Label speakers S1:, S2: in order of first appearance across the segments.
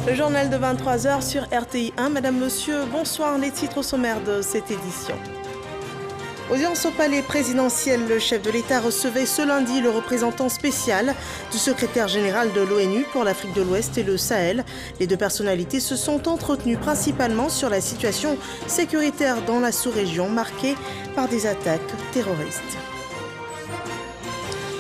S1: Le journal de 23 h sur RTI 1. Madame, Monsieur, bonsoir. Les titres au sommaire de cette édition. Audience au palais présidentiel, le chef de l'État recevait ce lundi le représentant spécial du secrétaire général de l'ONU pour l'Afrique de l'Ouest et le Sahel. Les deux personnalités se sont entretenues principalement sur la situation sécuritaire dans la sous-région marquée par des attaques terroristes.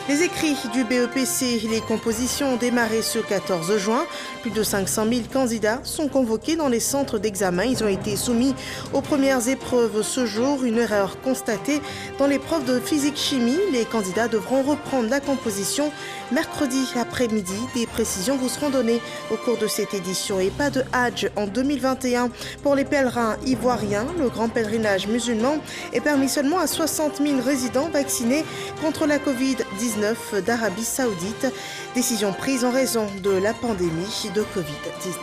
S1: Les écrits du BEPC, les compositions ont démarré ce 14 juin. Plus de 500 000 candidats sont convoqués dans les centres d'examen. Ils ont été soumis aux premières épreuves ce jour. Une erreur constatée dans l'épreuve de physique-chimie. Les candidats devront reprendre la composition mercredi après-midi. Des précisions vous seront données au cours de cette édition. Et pas de Hajj en 2021 pour les pèlerins ivoiriens. Le grand pèlerinage musulman est permis seulement à 60 000 résidents vaccinés contre la Covid-19 d'Arabie Saoudite. Décision prise en raison de la pandémie de Covid-19.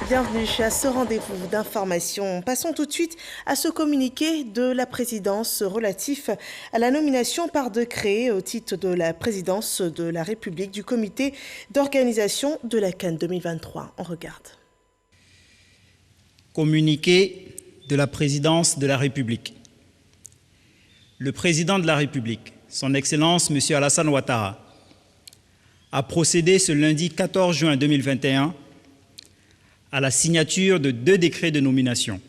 S1: Bienvenue à ce rendez-vous d'information. Passons tout de suite à ce communiqué de la présidence relatif à la nomination par décret au titre de la présidence de la République du comité d'organisation de la CAN 2023. On regarde.
S2: Communiqué de la présidence de la République. Le président de la République, son Excellence M. Alassane Ouattara, a procédé ce lundi 14 juin 2021 à la signature de 2 décrets de nomination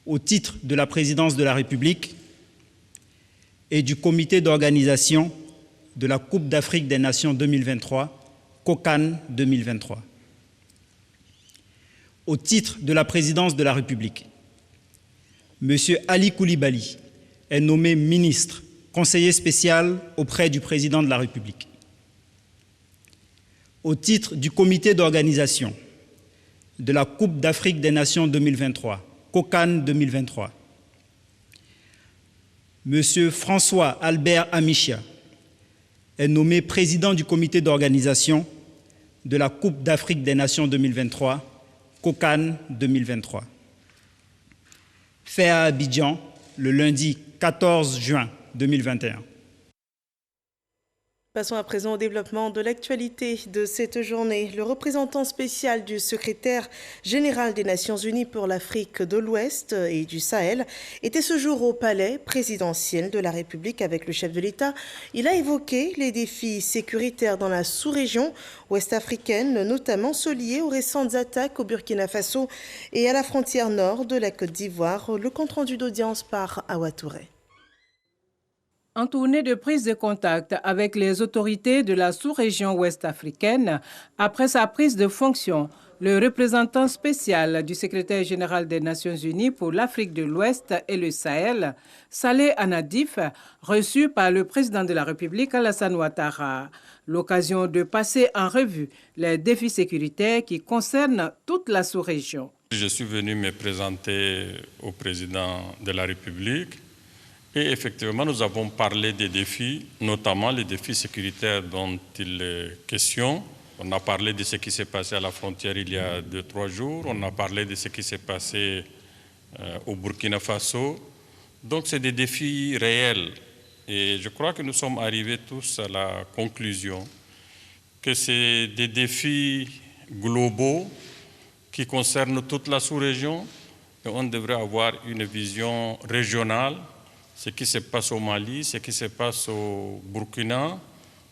S2: au titre de la présidence de la République et du comité d'organisation de la Coupe d'Afrique des Nations 2023, COCAN 2023. Au titre de la présidence de la République, M. Ali Koulibaly est nommé ministre, conseiller spécial auprès du président de la République. Au titre du comité d'organisation de la Coupe d'Afrique des Nations 2023, COCAN 2023, M. François Albert Amichia est nommé président du comité d'organisation de la Coupe d'Afrique des Nations 2023, COCAN 2023. Fait à Abidjan le lundi 14 juin 2021.
S1: Passons à présent au développement de l'actualité de cette journée. Le représentant spécial du secrétaire général des Nations Unies pour l'Afrique de l'Ouest et du Sahel était ce jour au palais présidentiel de la République avec le chef de l'État. Il a évoqué les défis sécuritaires dans la sous-région ouest-africaine, notamment ceux liés aux récentes attaques au Burkina Faso et à la frontière nord de la Côte d'Ivoire. Le compte-rendu d'audience par Awa Touré.
S3: En tournée de prise de contact avec les autorités de la sous-région ouest-africaine, après sa prise de fonction, le représentant spécial du secrétaire général des Nations Unies pour l'Afrique de l'Ouest et le Sahel, Saleh Anadif, reçu par le président de la République Alassane Ouattara. L'occasion de passer en revue les défis sécuritaires qui concernent toute la sous-région.
S4: Je suis venu me présenter au président de la République. Et effectivement, nous avons parlé des défis, notamment les défis sécuritaires dont il est question. On a parlé de ce qui s'est passé à la frontière il y a 2-3 jours. On a parlé de ce qui s'est passé au Burkina Faso. Donc, c'est des défis réels. Et je crois que nous sommes arrivés tous à la conclusion que c'est des défis globaux qui concernent toute la sous-région. Et on devrait avoir une vision régionale. Ce qui se passe au Mali, ce qui se passe au Burkina,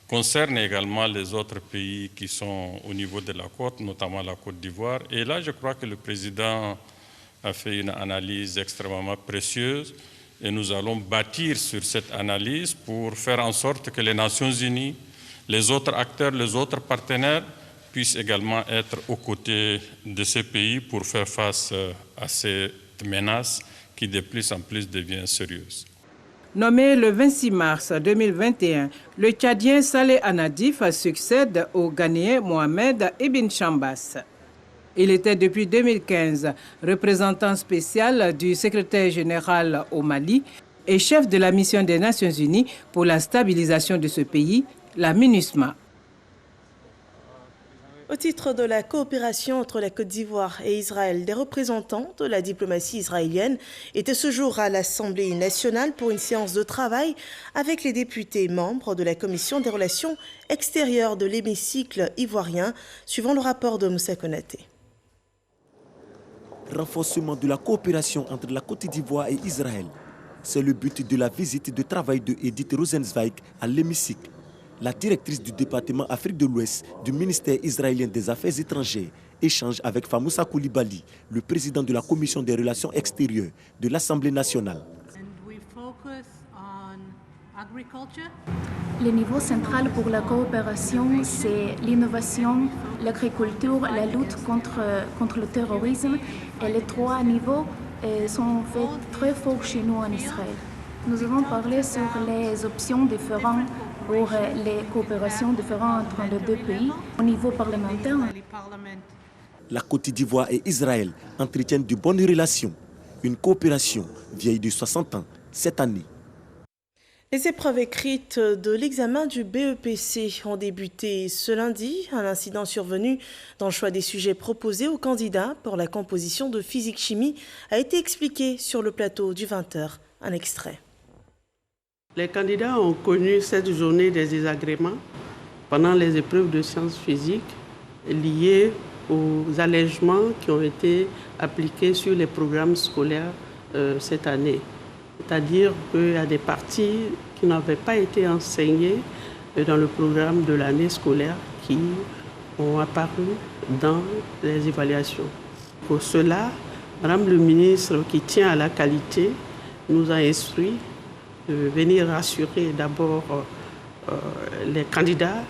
S4: concerne également les autres pays qui sont au niveau de la côte, notamment la Côte d'Ivoire. Et là, je crois que le président a fait une analyse extrêmement précieuse et nous allons bâtir sur cette analyse pour faire en sorte que les Nations Unies, les autres acteurs, les autres partenaires puissent également être aux côtés de ces pays pour faire face à cette menace qui de plus en plus devient sérieuse.
S3: Nommé le 26 mars 2021, le Tchadien Saleh Anadif succède au Ghanéen Mohamed Ibn Chambas. Il était depuis 2015 représentant spécial du secrétaire général au Mali et chef de la mission des Nations Unies pour la stabilisation de ce pays, la MINUSMA.
S1: Au titre de la coopération entre la Côte d'Ivoire et Israël, des représentants de la diplomatie israélienne étaient ce jour à l'Assemblée nationale pour une séance de travail avec les députés membres de la Commission des relations extérieures de l'hémicycle ivoirien, suivant le rapport de Moussa Konaté.
S5: Renforcement de la coopération entre la Côte d'Ivoire et Israël. C'est le but de la visite de travail de Edith Rosenzweig à l'hémicycle. La directrice du département Afrique de l'Ouest du ministère israélien des Affaires étrangères échange avec Famoussa Koulibaly, le président de la Commission des relations extérieures de l'Assemblée nationale.
S6: Le niveau central pour la coopération, c'est l'innovation, l'agriculture, la lutte contre le terrorisme. Et les trois niveaux sont faits très forts chez nous en Israël. Nous avons parlé sur les options différentes pour les coopérations différentes entre les deux pays au niveau parlementaire.
S5: La Côte d'Ivoire et Israël entretiennent de bonnes relations. Une coopération vieille de 60 ans cette année.
S1: Les épreuves écrites de l'examen du BEPC ont débuté ce lundi. Un incident survenu dans le choix des sujets proposés aux candidats pour la composition de physique-chimie a été expliqué sur le plateau du 20h. Un extrait.
S7: Les candidats ont connu cette journée des désagréments pendant les épreuves de sciences physiques liées aux allègements qui ont été appliqués sur les programmes scolaires cette année. C'est-à-dire qu'il y a des parties qui n'avaient pas été enseignées dans le programme de l'année scolaire qui ont apparu dans les évaluations. Pour cela, Madame le ministre qui tient à la qualité nous a instruit de venir rassurer d'abord les candidats,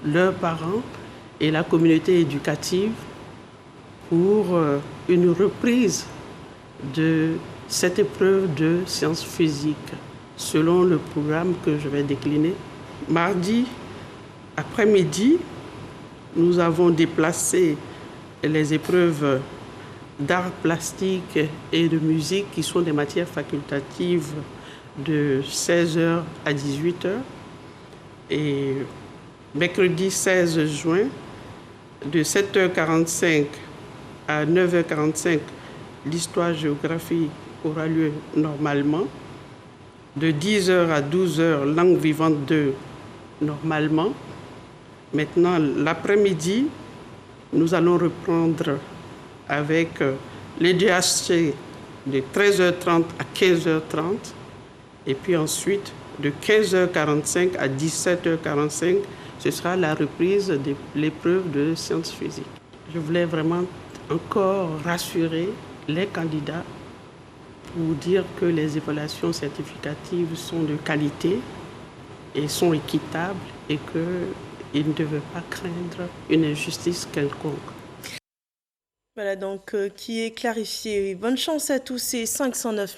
S7: leurs parents et la communauté éducative pour une reprise de cette épreuve de sciences physiques selon le programme que je vais décliner. Mardi après-midi, nous avons déplacé les épreuves d'art plastique et de musique qui sont des matières facultatives de 16h à 18h. Et mercredi 16 juin, de 7h45 à 9h45, l'histoire-géographie aura lieu normalement. De 10h à 12h, langue vivante 2, normalement. Maintenant, l'après-midi, nous allons reprendre avec les DHC de 13h30 à 15h30. Et puis ensuite, de 15h45 à 17h45, ce sera la reprise de l'épreuve de sciences physiques. Je voulais vraiment encore rassurer les candidats pour dire que les évaluations certificatives sont de qualité et sont équitables et qu'ils ne devaient pas craindre une injustice quelconque.
S1: Voilà donc qui est clarifié. Bonne chance à tous ces 509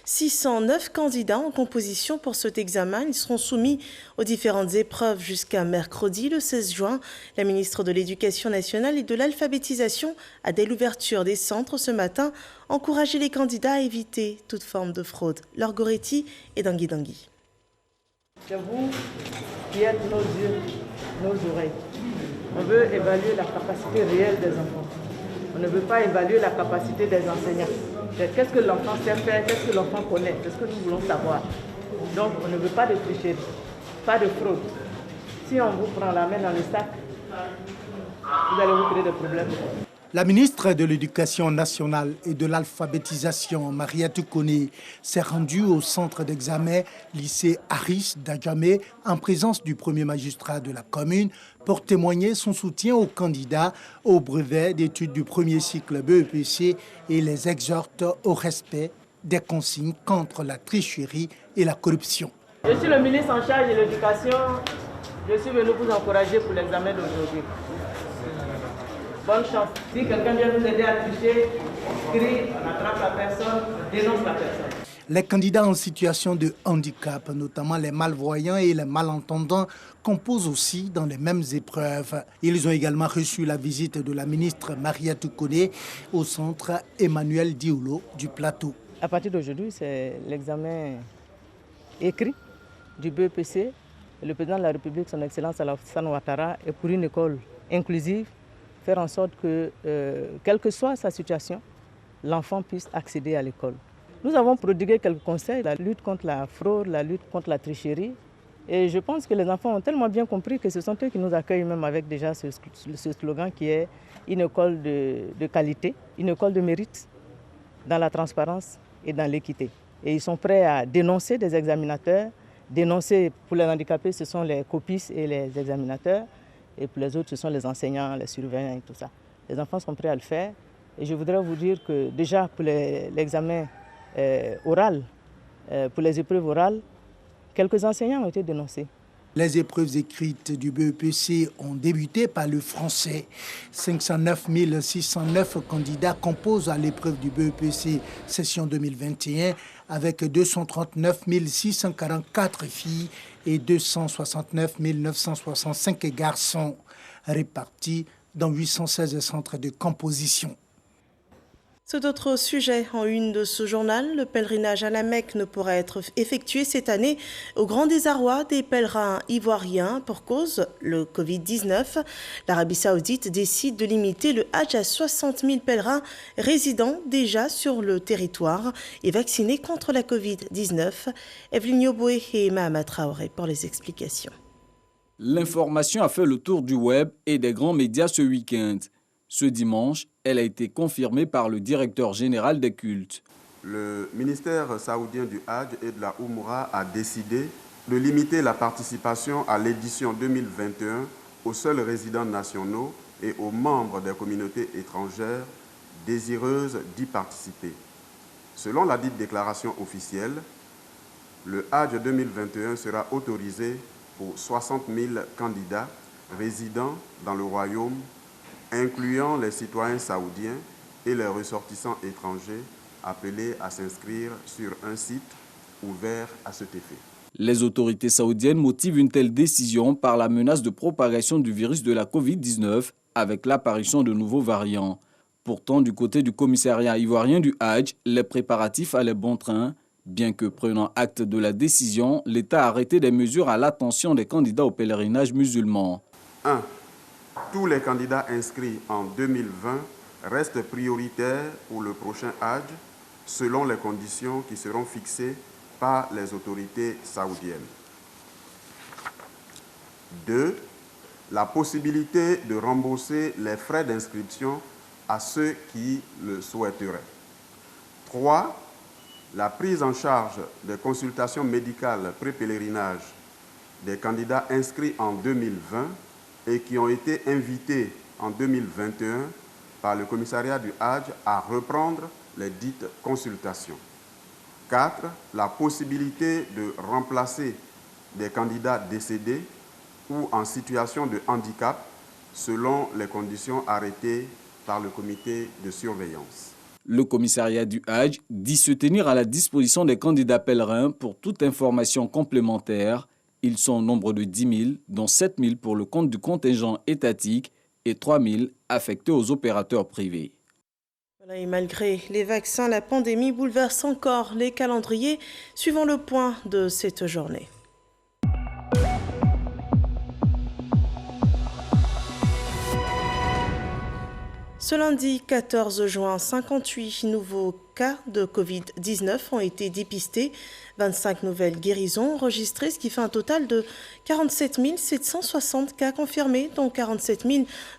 S1: 609 candidats en composition pour cet examen. Ils seront soumis aux différentes épreuves jusqu'à mercredi, le 16 juin. La ministre de l'Éducation nationale et de l'alphabétisation a, dès l'ouverture des centres ce matin, encouragé les candidats à éviter toute forme de fraude. Laure Goretti et Dangui Dangui.
S8: C'est vous qui êtes nos yeux, nos oreilles. On veut évaluer la capacité réelle des enfants. On ne veut pas évaluer la capacité des enseignants. Qu'est-ce que l'enfant sait faire, qu'est-ce que l'enfant connaît, c'est ce que nous voulons savoir. Donc on ne veut pas de tricherie, pas de fraude. Si on vous prend la main dans le sac, vous allez vous créer des problèmes.
S9: La ministre de l'Éducation nationale et de l'alphabétisation, Mariatou Koné, s'est rendue au centre d'examen lycée Aris d'Adjamé en présence du premier magistrat de la commune pour témoigner son soutien aux candidats au brevet d'études du premier cycle BEPC et les exhorte au respect des consignes contre la tricherie et la corruption.
S8: Je suis le ministre en charge de l'éducation. Je suis venu vous encourager pour l'examen d'aujourd'hui. Bonne chance. Si quelqu'un vient nous aider à tricher, crie, on attrape la personne, dénonce la personne.
S9: Les candidats en situation de handicap, notamment les malvoyants et les malentendants, composent aussi dans les mêmes épreuves. Ils ont également reçu la visite de la ministre Mariatou Koné au centre Emmanuel Dioulo du Plateau.
S8: À partir d'aujourd'hui, c'est l'examen écrit du BEPC. Le président de la République, son Excellence Alassane Ouattara, est pour une école inclusive, faire en sorte que, quelle que soit sa situation, l'enfant puisse accéder à l'école. Nous avons prodigué quelques conseils, la lutte contre la fraude, la lutte contre la tricherie. Et je pense que les enfants ont tellement bien compris que ce sont eux qui nous accueillent même avec déjà ce slogan qui est une école de qualité, une école de mérite dans la transparence et dans l'équité. Et ils sont prêts à dénoncer des examinateurs. Dénoncer pour les handicapés, ce sont les copistes et les examinateurs. Et pour les autres, ce sont les enseignants, les surveillants et tout ça. Les enfants sont prêts à le faire. Et je voudrais vous dire que déjà pour l'examen oral, pour les épreuves orales, quelques enseignants ont été dénoncés.
S9: Les épreuves écrites du BEPC ont débuté par le français. 509 609 candidats composent à l'épreuve du BEPC session 2021 avec 239 644 filles et 269 965 garçons répartis dans 816 centres de composition.
S1: C'est d'autres sujets en une de ce journal. Le pèlerinage à la Mecque ne pourra être effectué cette année au grand désarroi des pèlerins ivoiriens pour cause le Covid-19. L'Arabie Saoudite décide de limiter le Hajj à 60 000 pèlerins résidant déjà sur le territoire et vaccinés contre la Covid-19. Evelyne Yoboué et Mahama Traoré pour les explications.
S10: L'information a fait le tour du web et des grands médias ce week-end. Ce dimanche, elle a été confirmée par le directeur général des cultes.
S11: Le ministère saoudien du Hajj et de la Oumra a décidé de limiter la participation à l'édition 2021 aux seuls résidents nationaux et aux membres des communautés étrangères désireuses d'y participer. Selon la dite déclaration officielle, le Hajj 2021 sera autorisé pour 60 000 candidats résidant dans le royaume, incluant les citoyens saoudiens et les ressortissants étrangers appelés à s'inscrire sur un site ouvert à cet effet.
S10: Les autorités saoudiennes motivent une telle décision par la menace de propagation du virus de la Covid-19 avec l'apparition de nouveaux variants. Pourtant, du côté du commissariat ivoirien du Hajj, les préparatifs allaient bon train. Bien que prenant acte de la décision, l'État a arrêté des mesures à l'attention des candidats au pèlerinage musulman.
S11: 1. Tous les candidats inscrits en 2020 restent prioritaires pour le prochain Hajj selon les conditions qui seront fixées par les autorités saoudiennes. 2. La possibilité de rembourser les frais d'inscription à ceux qui le souhaiteraient. 3. La prise en charge des consultations médicales pré-pèlerinage des candidats inscrits en 2020 et qui ont été invités en 2021 par le commissariat du Hajj à reprendre les dites consultations. 4. La possibilité de remplacer des candidats décédés ou en situation de handicap selon les conditions arrêtées par le comité de surveillance.
S10: Le commissariat du Hajj dit se tenir à la disposition des candidats pèlerins pour toute information complémentaire. Ils sont au nombre de 10 000, dont 7 000 pour le compte du contingent étatique et 3 000 affectés aux opérateurs privés.
S1: Voilà, et malgré les vaccins, la pandémie bouleverse encore les calendriers. Suivons le point de cette journée. Ce lundi 14 juin, 58 nouveaux cas de Covid-19 ont été dépistés. 25 nouvelles guérisons enregistrées, ce qui fait un total de 47 760 cas confirmés, dont 47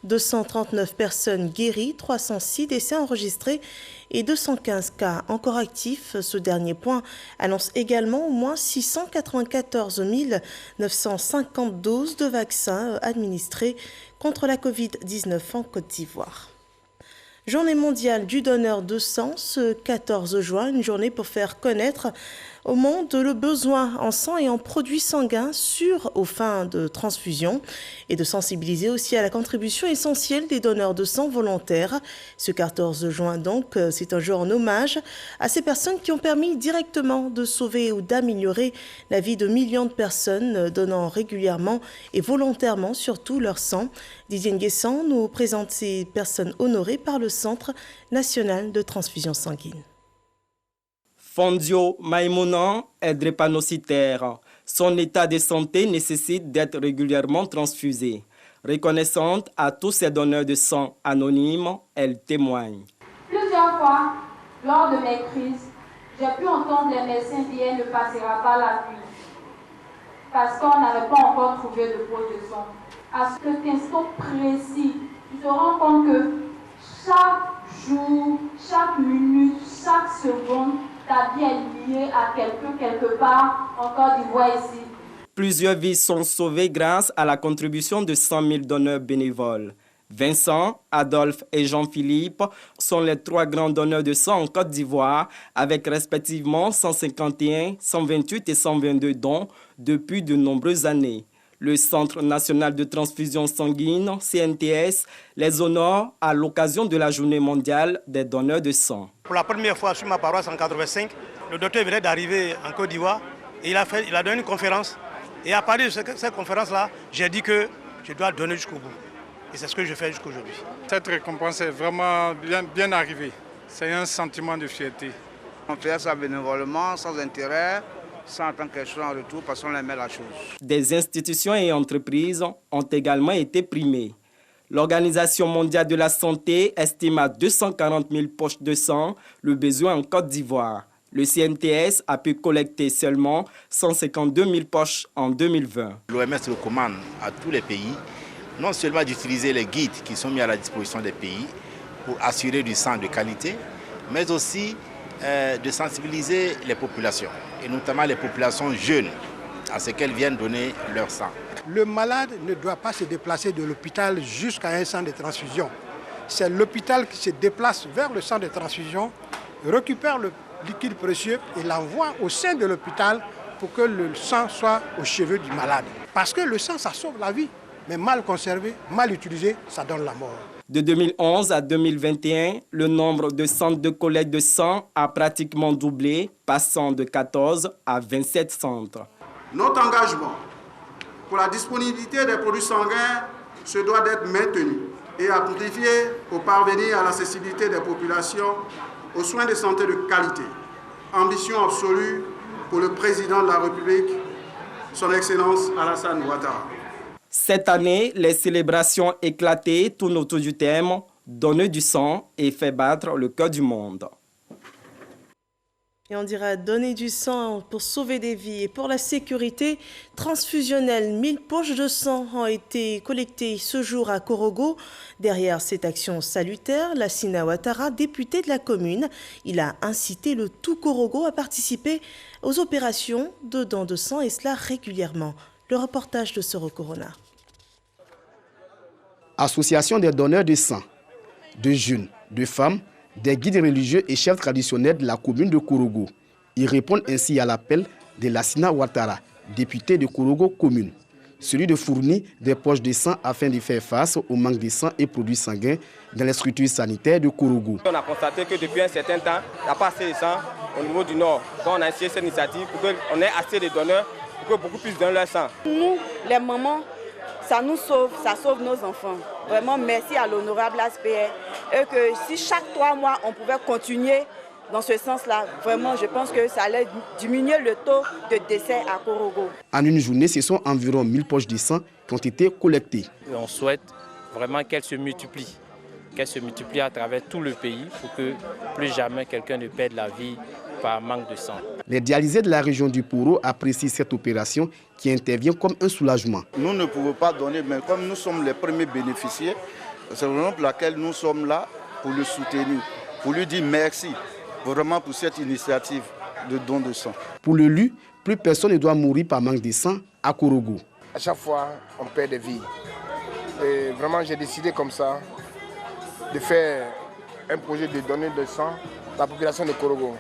S1: 239 personnes guéries, 306 décès enregistrés et 215 cas encore actifs. Ce dernier point annonce également au moins 694 950 doses de vaccins administrées contre la Covid-19 en Côte d'Ivoire. Journée mondiale du donneur de sang, ce 14 juin, une journée pour faire connaître au monde le besoin en sang et en produits sanguins sûrs aux fins de transfusion et de sensibiliser aussi à la contribution essentielle des donneurs de sang volontaires. Ce 14 juin donc, c'est un jour en hommage à ces personnes qui ont permis directement de sauver ou d'améliorer la vie de millions de personnes, donnant régulièrement et volontairement surtout leur sang. Didier Nguessan nous présente ces personnes honorées par le Centre national de transfusion sanguine.
S12: Fondio Maïmouna est drépanocytaire. Son état de santé nécessite d'être régulièrement transfusé. Reconnaissante à tous ces donneurs de sang anonymes, elle témoigne.
S13: Plusieurs fois, lors de mes crises, j'ai pu entendre les médecins dire « ne passera pas la nuit » parce qu'on n'avait pas encore trouvé de poche de sang. À cet instant précis, tu te rends compte que chaque jour, chaque minute, chaque seconde, ta vie est liée à quelqu'un quelque part en Côte d'Ivoire ici.
S12: Plusieurs vies sont sauvées grâce à la contribution de 100 000 donneurs bénévoles. Vincent, Adolphe et Jean-Philippe sont les 3 grands donneurs de sang en Côte d'Ivoire, avec respectivement 151, 128 et 122 dons depuis de nombreuses années. Le Centre national de transfusion sanguine, CNTS, les honore à l'occasion de la journée mondiale des donneurs de sang.
S14: Pour la première fois sur ma paroisse en 1985, le docteur venait d'arriver en Côte d'Ivoire et il a donné une conférence. Et à partir de cette conférence-là, j'ai dit que je dois donner jusqu'au bout. Et c'est ce que je fais jusqu'à aujourd'hui.
S15: Cette récompense est vraiment bien arrivée. C'est un sentiment de fierté.
S16: On fait ça bénévolement, sans intérêt, sans attendre quelque chose en retour, parce qu'on aimait la chose.
S12: Des institutions et entreprises ont également été primées. L'Organisation mondiale de la santé estime à 240 000 poches de sang le besoin en Côte d'Ivoire. Le CNTS a pu collecter seulement 152 000 poches en 2020.
S17: L'OMS recommande à tous les pays non seulement d'utiliser les guides qui sont mis à la disposition des pays pour assurer du sang de qualité, mais aussi de sensibiliser les populations, et notamment les populations jeunes, à ce qu'elles viennent donner leur sang.
S9: Le malade ne doit pas se déplacer de l'hôpital jusqu'à un centre de transfusion. C'est l'hôpital qui se déplace vers le centre de transfusion, récupère le liquide précieux et l'envoie au sein de l'hôpital pour que le sang soit aux cheveux du malade. Parce que le sang, ça sauve la vie, mais mal conservé, mal utilisé, ça donne la mort.
S12: De 2011 à 2021, le nombre de centres de collecte de sang a pratiquement doublé, passant de 14 à 27 centres.
S11: Notre engagement pour la disponibilité des produits sanguins se doit d'être maintenu et amplifié pour parvenir à l'accessibilité des populations aux soins de santé de qualité. Ambition absolue pour le président de la République, son Excellence Alassane Ouattara.
S12: Cette année, les célébrations éclatées tournent autour du thème « Donner du sang et faire battre le cœur du monde ».
S1: Et on dira donner du sang pour sauver des vies. Et pour la sécurité transfusionnelle, 1000 poches de sang ont été collectées ce jour à Korogo. Derrière cette action salutaire, Lassina Ouattara, député de la commune, il a incité le tout Korogo à participer aux opérations de dons de sang et cela régulièrement. Le reportage de Soro Corona.
S18: Association des donneurs de sang, de jeunes, de femmes, des guides religieux et chefs traditionnels de la commune de Korogo. Ils répondent ainsi à l'appel de Lassina Ouattara, député de Korogo commune, celui de fournir des poches de sang afin de faire face au manque de sang et produits sanguins dans les structures sanitaires de Korogo.
S19: On a constaté que depuis un certain temps, il n'y a pas assez de sang au niveau du Nord. Donc on a essayé cette initiative pour qu'on ait assez de donneurs, pour que beaucoup plus donnent leur sang.
S20: Nous, les mamans, ça nous sauve, ça sauve nos enfants. Vraiment, merci à l'honorable ASPR. Et que si chaque 3 mois, on pouvait continuer dans ce sens-là, vraiment, je pense que ça allait diminuer le taux de décès à Korogo.
S18: En une journée, ce sont environ 1000 poches de sang qui ont été collectées.
S21: Et on souhaite vraiment qu'elles se multiplient à travers tout le pays pour que plus jamais quelqu'un ne perde la vie par manque de sang.
S18: Les dialysés de la région du Poro apprécient cette opération qui intervient comme un soulagement.
S22: Nous ne pouvons pas donner, mais comme nous sommes les premiers bénéficiaires, c'est vraiment pour laquelle nous sommes là pour le soutenir, pour lui dire merci vraiment pour cette initiative de don de sang.
S18: Pour le LU, plus personne ne doit mourir par manque de sang à Korogo.
S23: À chaque fois, on perd des vies. Et vraiment, j'ai décidé comme ça de faire un projet de donner de sang à la population de Korogo.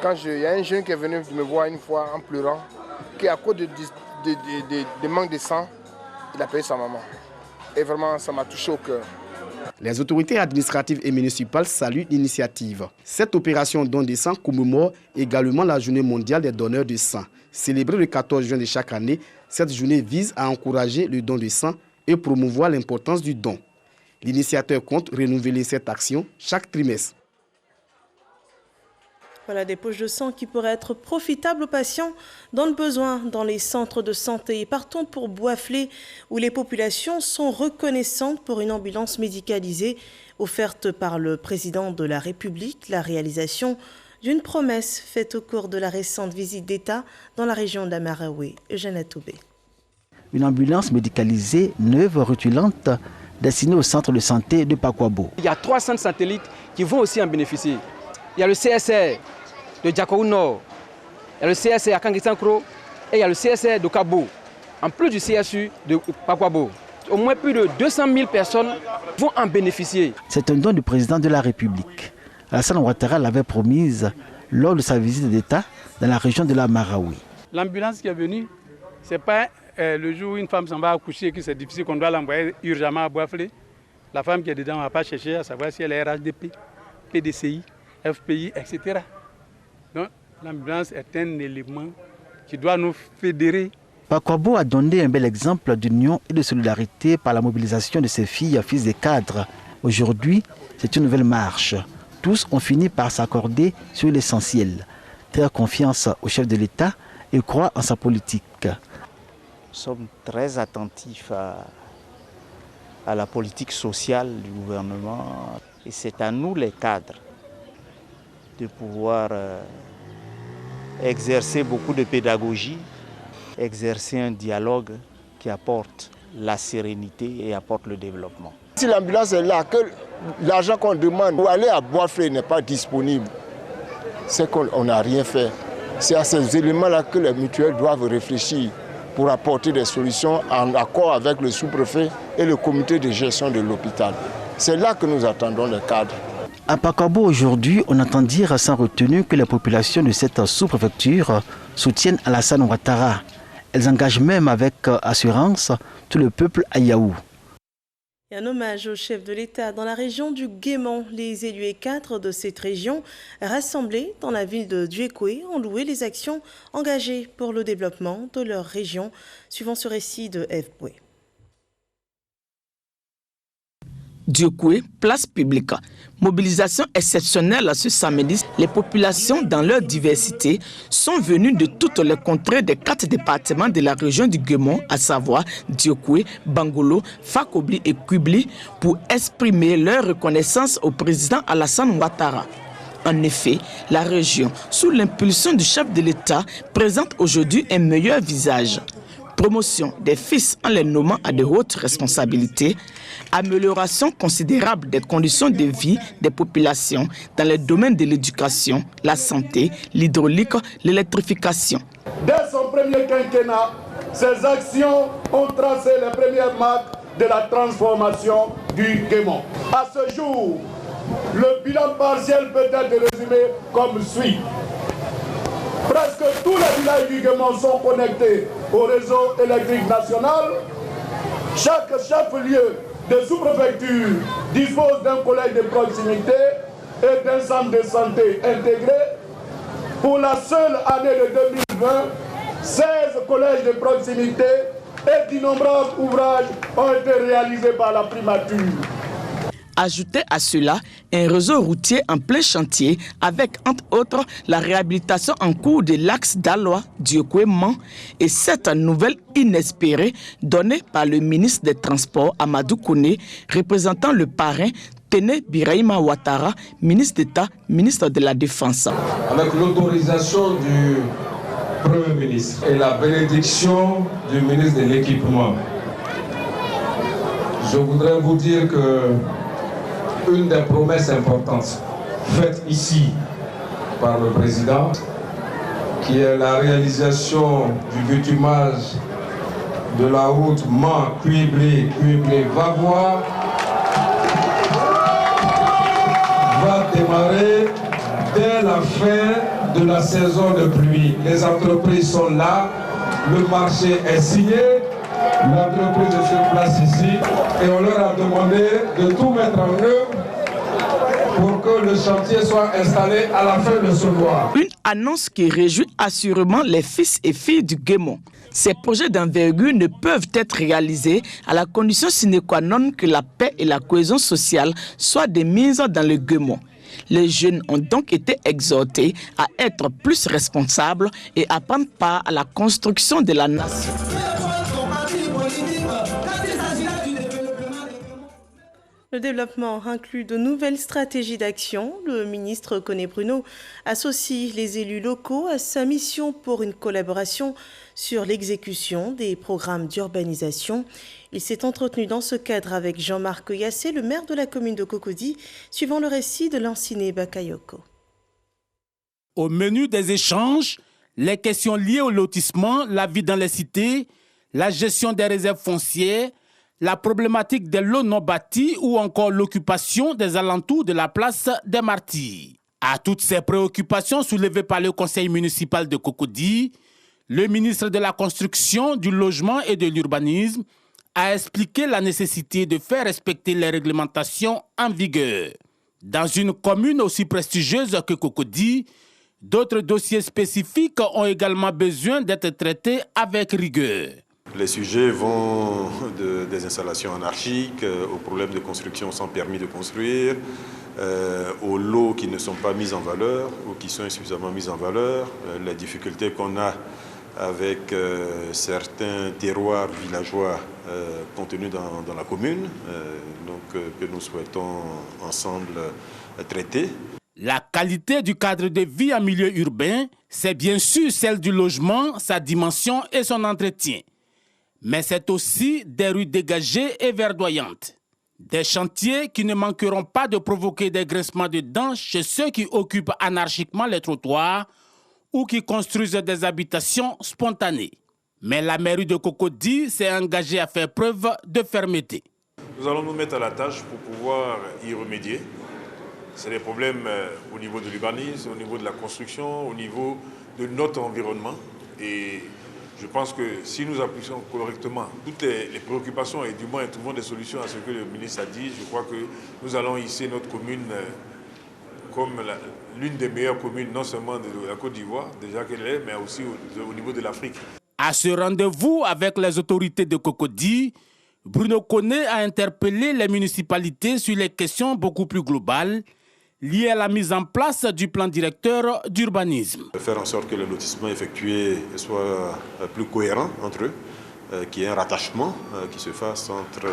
S23: Quand il y a un jeune qui est venu me voir une fois en pleurant, qui à cause de manque de sang, il a payé sa maman. Et vraiment, ça m'a touché au cœur.
S18: Les autorités administratives et municipales saluent l'initiative. Cette opération don de sang commémore également la journée mondiale des donneurs de sang. Célébrée le 14 juin de chaque année, cette journée vise à encourager le don de sang et promouvoir l'importance du don. L'initiateur compte renouveler cette action chaque trimestre.
S1: Voilà des poches de sang qui pourraient être profitables aux patients dans le besoin dans les centres de santé. Partons pour Boisflé, où les populations sont reconnaissantes pour une ambulance médicalisée offerte par le président de la République, la réalisation d'une promesse faite au cours de la récente visite d'État dans la région d'Amaraoui. Eugène Toubé.
S2: Une ambulance médicalisée neuve rutulante destinée au centre de santé de Pakwabo.
S3: Il y a 3 centres satellites qui vont aussi en bénéficier. Il y a le CSR de Djakou Nord, il y a le CSR à Kangisankro et il y a le CSR de Kabo, en plus du CSU de Pakwabo. Au moins plus de 200 000 personnes vont en bénéficier.
S2: C'est un don du président de la République. Alassane Ouattara l'avait promise lors de sa visite d'État dans la région de la Maraoui.
S4: L'ambulance qui est venue, ce n'est pas le jour où une femme s'en va accoucher que c'est difficile qu'on doit l'envoyer urgemment à Boisflé. La femme qui est dedans ne va pas chercher à savoir si elle est RHDP, PDCI, FPI, etc. Donc l'ambulance est un élément qui doit nous fédérer.
S2: Pakwabo a donné un bel exemple d'union et de solidarité par la mobilisation de ses filles, fils des cadres. Aujourd'hui, c'est une nouvelle marche. Tous ont fini par s'accorder sur l'essentiel. Faire confiance au chef de l'État et croire en sa politique.
S24: Nous sommes très attentifs à la politique sociale du gouvernement. Et c'est à nous, les cadres, de pouvoir exercer beaucoup de pédagogie, exercer un dialogue qui apporte la sérénité et apporte le développement.
S23: Si l'ambulance est là, que l'argent qu'on demande pour aller à Boisflé n'est pas disponible, c'est qu'on n'a rien fait. C'est à ces éléments-là que les mutuelles doivent réfléchir pour apporter des solutions en accord avec le sous-préfet et le comité de gestion de l'hôpital. C'est là que nous attendons les cadres.
S2: À Pakwabo aujourd'hui, on entend dire sans retenue que les populations de cette sous-préfecture soutiennent Alassane Ouattara. Elles engagent même avec assurance tout le peuple à Yaou.
S1: Et un hommage au chef de l'État dans la région du Guémon. Les élus et cadres de cette région rassemblés dans la ville de Djuekoué ont loué les actions engagées pour le développement de leur région, suivant ce récit de F. Boué.
S25: Djuekoué, place publique. Mobilisation exceptionnelle ce samedi. Les populations, dans leur diversité, sont venues de toutes les contrées des 4 départements de la région du Guémon, à savoir Djuekoué, Bangolo, Fakobli et Kubli, pour exprimer leur reconnaissance au président Alassane Ouattara. En effet, la région, sous l'impulsion du chef de l'État, présente aujourd'hui un meilleur visage. Promotion des fils en les nommant à de hautes responsabilités, amélioration considérable des conditions de vie des populations dans les domaines de l'éducation, la santé, l'hydraulique, l'électrification.
S26: Dès son premier quinquennat, ces actions ont tracé les premières marques de la transformation du Guémon. À ce jour, le bilan partiel peut être résumé comme suit. Presque tous les villages du Guémon sont connectés au réseau électrique national. Chaque chef-lieu de sous-préfecture dispose d'un collège de proximité et d'un centre de santé intégré. Pour la seule année de 2020, 16 collèges de proximité et d'innombrables ouvrages ont été réalisés par la primature.
S25: Ajoutez à cela un réseau routier en plein chantier avec, entre autres, la réhabilitation en cours de l'axe d'Aloa, Djuekoué-Man et cette nouvelle inespérée donnée par le ministre des Transports, Amadou Kouné, représentant le parrain Téné Birahima Ouattara, ministre d'État, ministre de la Défense.
S27: Avec l'autorisation du Premier ministre et la bénédiction du ministre de l'Équipement, je voudrais vous dire que une des promesses importantes faites ici par le président, qui est la réalisation du bitumage de la route Mans-Cuiblé-Vavois, va démarrer dès la fin de la saison de pluie. Les entreprises sont là, le marché est signé, l'entreprise est sur place ici et on leur a demandé de tout mettre en œuvre pour que le chantier soit installé à la fin de ce mois.
S25: Une annonce qui réjouit assurément les fils et filles du Guémon. Ces projets d'envergure ne peuvent être réalisés à la condition sine qua non que la paix et la cohésion sociale soient des mises dans le Guémon. Les jeunes ont donc été exhortés à être plus responsables et à prendre part à la construction de la nation.
S1: Le développement inclut de nouvelles stratégies d'action. Le ministre Koné Bruno associe les élus locaux à sa mission pour une collaboration sur l'exécution des programmes d'urbanisation. Il s'est entretenu dans ce cadre avec Jean-Marc Yassé, le maire de la commune de Cocody, suivant le récit de Lanciné Bakayoko.
S5: Au menu des échanges, les questions liées au lotissement, la vie dans les cités, la gestion des réserves foncières, la problématique des lots non bâtis ou encore l'occupation des alentours de la place des Martyrs. À toutes ces préoccupations soulevées par le conseil municipal de Cocody, le ministre de la Construction, du Logement et de l'Urbanisme a expliqué la nécessité de faire respecter les réglementations en vigueur. Dans une commune aussi prestigieuse que Cocody, d'autres dossiers spécifiques ont également besoin d'être traités avec rigueur.
S6: Les sujets vont des installations anarchiques, aux problèmes de construction sans permis de construire, aux lots qui ne sont pas mis en valeur ou qui sont insuffisamment mis en valeur, les difficultés qu'on a avec certains terroirs villageois contenus dans la commune, que nous souhaitons ensemble traiter.
S5: La qualité du cadre de vie en milieu urbain, c'est bien sûr celle du logement, sa dimension et son entretien. Mais c'est aussi des rues dégagées et verdoyantes. Des chantiers qui ne manqueront pas de provoquer des grincements de dents chez ceux qui occupent anarchiquement les trottoirs ou qui construisent des habitations spontanées. Mais la mairie de Cocody s'est engagée à faire preuve de fermeté.
S6: Nous allons nous mettre à la tâche pour pouvoir y remédier. C'est des problèmes au niveau de l'urbanisme, au niveau de la construction, au niveau de notre environnement. Et je pense que si nous appliquons correctement toutes les préoccupations et du moins trouvons des solutions à ce que le ministre a dit, je crois que nous allons hisser notre commune comme l'une des meilleures communes, non seulement de la Côte d'Ivoire, déjà qu'elle est, mais aussi au niveau de l'Afrique.
S5: À ce rendez-vous avec les autorités de Cocody, Bruno Koné a interpellé les municipalités sur les questions beaucoup plus globales liées à la mise en place du plan directeur d'urbanisme.
S6: Faire en sorte que le lotissement effectué soit plus cohérent entre eux, qu'il y ait un rattachement qui se fasse entre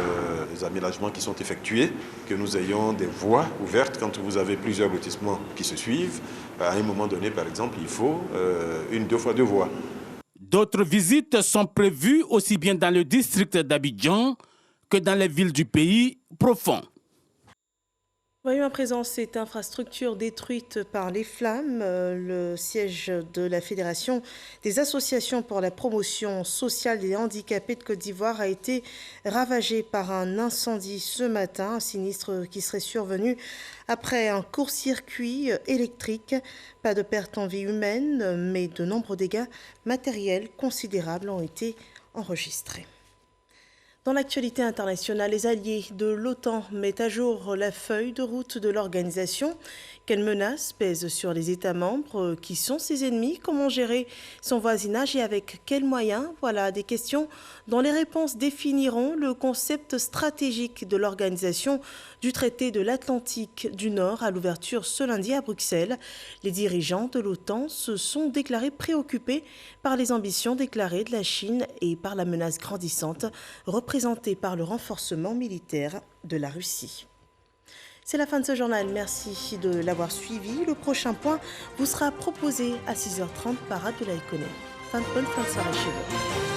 S6: les aménagements qui sont effectués, que nous ayons des voies ouvertes quand vous avez plusieurs lotissements qui se suivent. À un moment donné, par exemple, il faut deux fois deux voies.
S5: D'autres visites sont prévues aussi bien dans le district d'Abidjan que dans les villes du pays profond.
S1: Voyons à présent cette infrastructure détruite par les flammes. Le siège de la Fédération des associations pour la promotion sociale des handicapés de Côte d'Ivoire a été ravagé par un incendie ce matin, un sinistre qui serait survenu après un court-circuit électrique. Pas de perte en vie humaine, mais de nombreux dégâts matériels considérables ont été enregistrés. Dans l'actualité internationale, les alliés de l'OTAN mettent à jour la feuille de route de l'organisation. Quelles menaces pèsent sur les États membres? Qui sont ses ennemis? Comment gérer son voisinage et avec quels moyens? Voilà des questions dont les réponses définiront le concept stratégique de l'organisation du traité de l'Atlantique du Nord à l'ouverture ce lundi à Bruxelles. Les dirigeants de l'OTAN se sont déclarés préoccupés par les ambitions déclarées de la Chine et par la menace grandissante représentée par le renforcement militaire de la Russie. C'est la fin de ce journal. Merci de l'avoir suivi. Le prochain point vous sera proposé à 6h30 par Abdoulaye Koné. Bonne fin de soirée chez vous.